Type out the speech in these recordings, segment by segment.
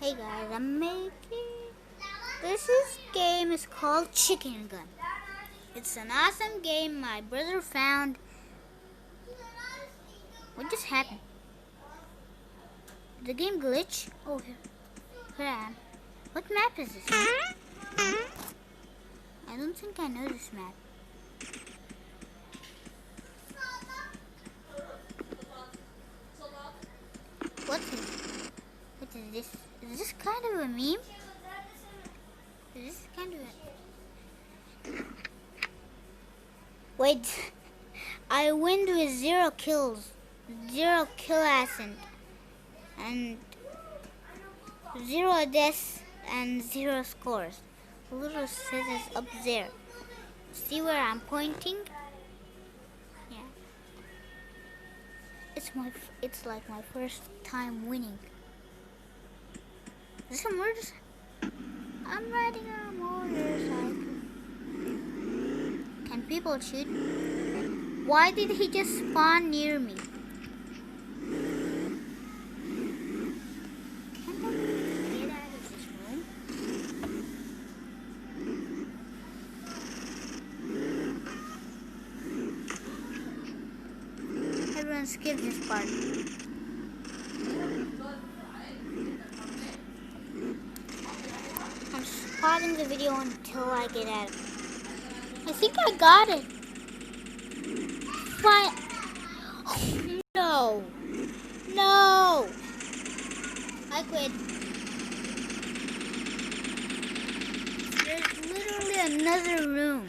Hey guys, I'm making game is called Chicken Gun. It's an awesome game my brother found. What just happened? Did the game glitch? Oh, here I am. What map is this? I don't think I know this map. What is this? Is this kind of a meme? Is this kind of a... Wait, I win with 0 kills, 0 kill accent, and 0 deaths and 0 scores. A little says up there. See where I'm pointing? Yeah. It's like my first time winning. Is this a motorcycle? I'm riding a motorcycle. Can people shoot? Why did he just spawn near me? Can I get out of this room? Everyone skip this part. I'm pausing the video until I get out. I think I got it. Why? Oh, no. No. I quit. There's literally another room.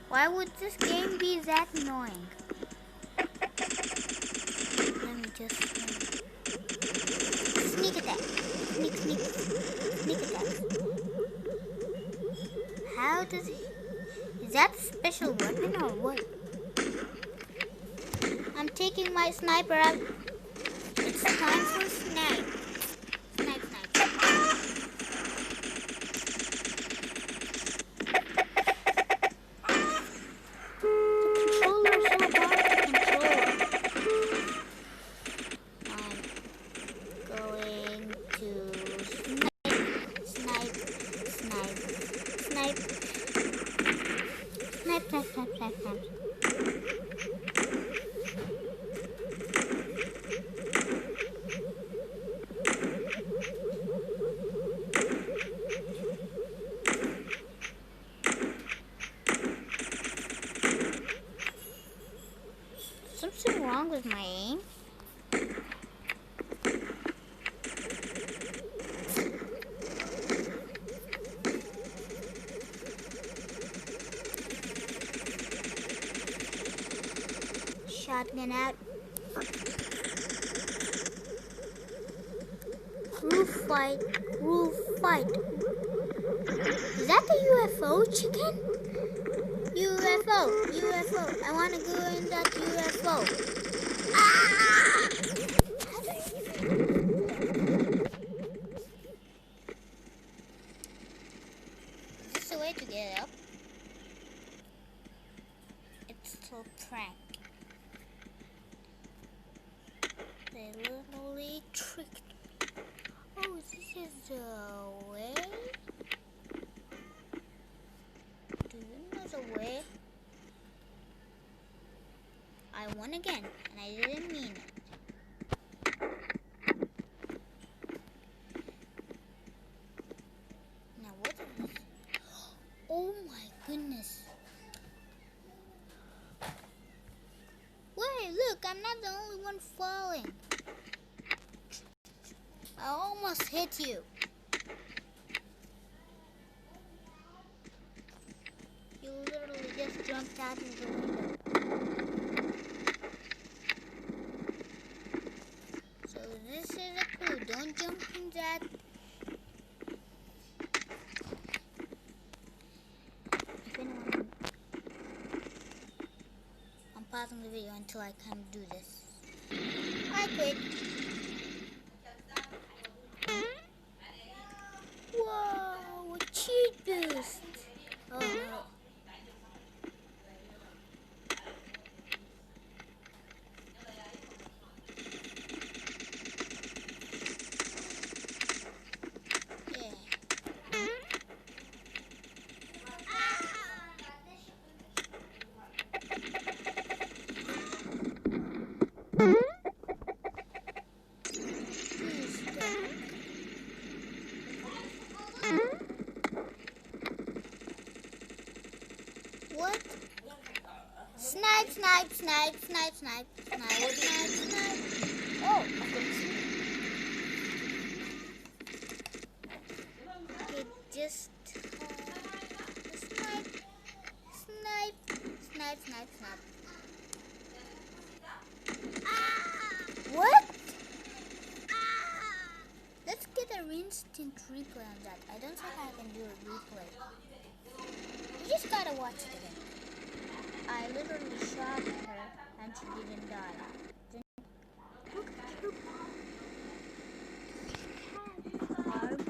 Why would this game be that annoying? Let me just sneak attack. Sneak attack. How does he... Is that a special weapon or what? I'm taking my sniper out. It's time for snipe. Snipe. The controller is so hard to control. I'm going to snipe. Something wrong with my aim? Shotgun out. Roof fight. Is that the UFO chicken? UFO. I want to go in that UFO. Ah! Is this the way to get up? It's still prank. They literally tricked me. Oh, this is the way? Do you know the way? I won again, and I didn't mean it. Now what is this? Oh my goodness. Wait, look, I'm not the only one falling. I almost hit you. You literally just jumped out of the window. So this is a clue. Don't jump in that. If anyone... I'm pausing the video until I can do this. I quit. Whoa, a cheat boost. Oh no. Snipe, snipe, snipe, snipe, snipe, snipe, snipe. Oh, I couldn't see. Okay, just snipe, snipe, snipe, snipe, snipe. What? Let's get a instant replay on that. I don't think I can do a replay. You just gotta watch it again. I literally shot her and she didn't die. I don't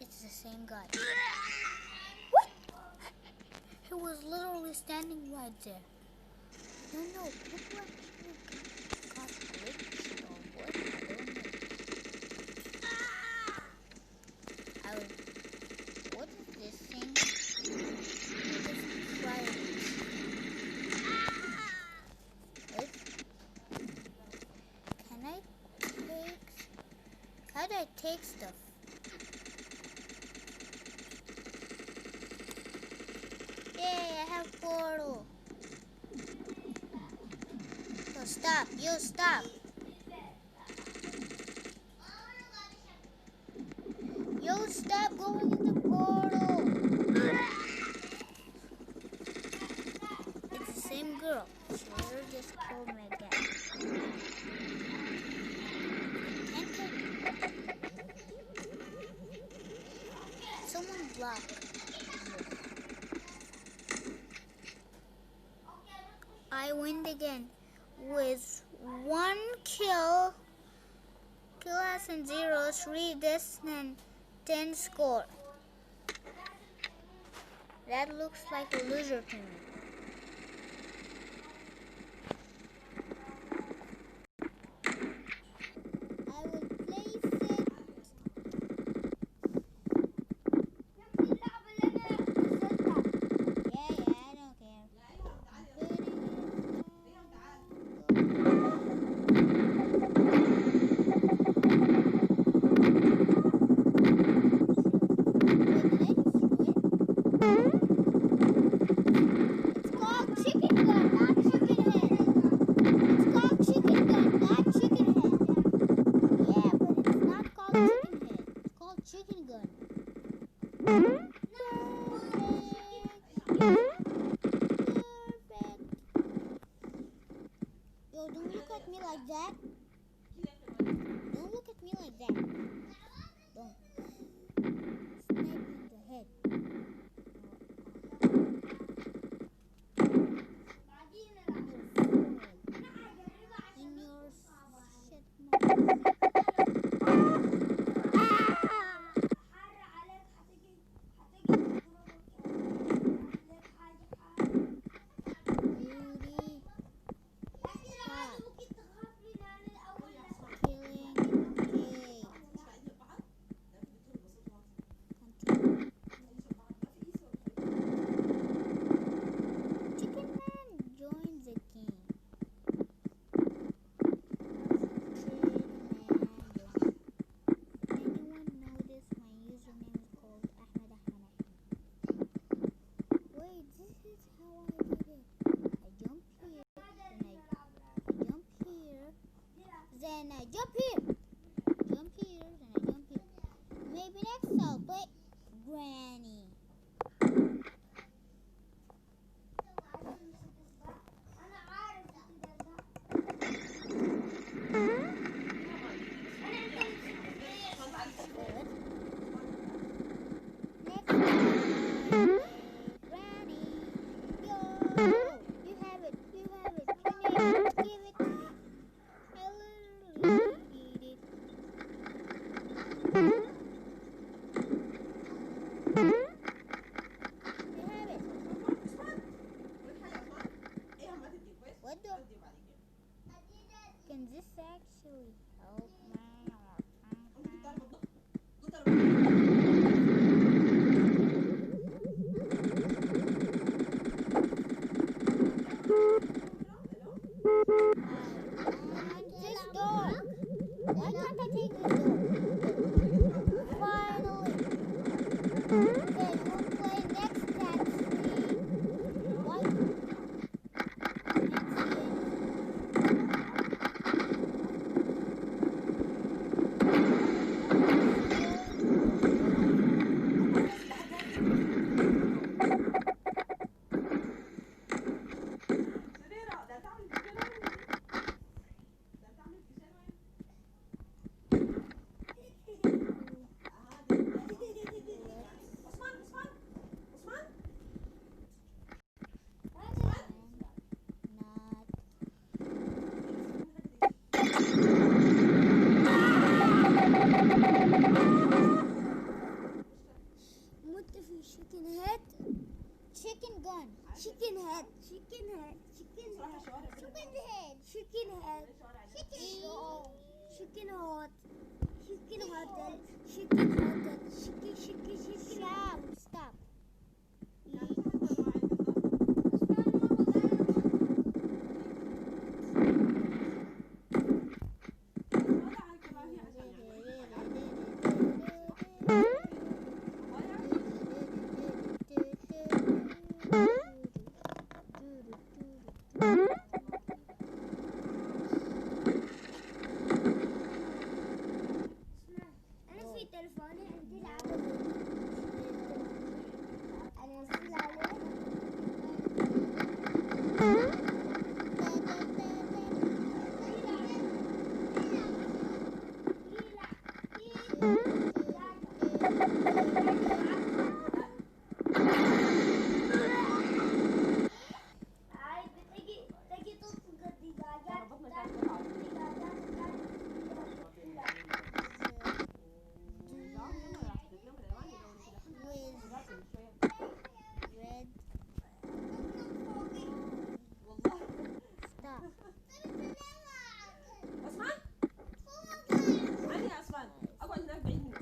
It's the same guy. What? He was literally standing right there. I don't know. People actually got glitched or what? I don't know. What is this thing? Let's try it. Wait. Can I take... How do I take stuff? Yay, I have portal. So stop, you stop. You stop going in the portal. It's the same girl. She literally just killed me again. Someone blocked. I win again with 1 kill, and 0, 3 deaths and 10 score. That looks like a loser to me. I will place it. Yeah, I don't care. gun. Chicken head. Chicken head. Chicken head. Chicken head. Chicken head. Chicken. Chicken hot. Chicken hotel. Chicken hotel. Chicken. Stop. أنا في تلفوني عندي لعبة. أنزل عليه. هاي تجي تطلق الدجاجات. Red. Stop. عثمان عادي يا عثمان اقعد هناك بعيد مني.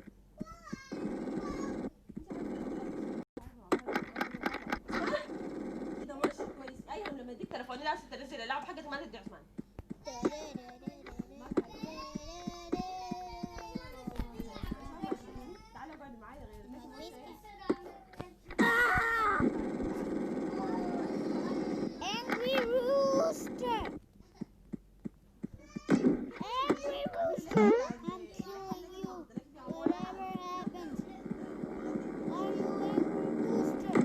كده ماشي كويس. ايوه لما اديك تليفوني لا تنزل اللعبه حقتك ما تدي عثمان. تعالى اقعد معايا غير Angry rooster. Angry rooster. I'm killing you. Whatever happens. Are you angry rooster?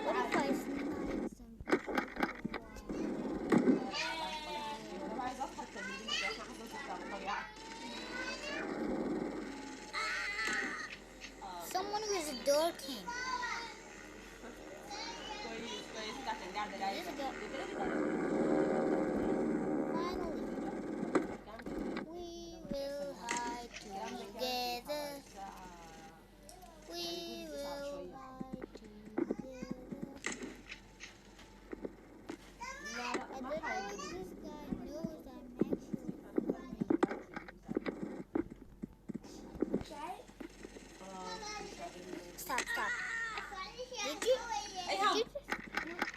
What if I snipe some? انا عايز اضحك بالانجليزي عشان حاسه بطبيعه. Someone who is a door king. كويس كويس انت عشان قاعده لايقه. Finally, we will hide together. We will hide together. I don't know if this guy knows I'm actually funny. Stop. Did you? ايها Did you?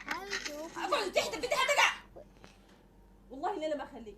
How did you open اقعد تحت بدي هتقع والله الليله ما اخليك.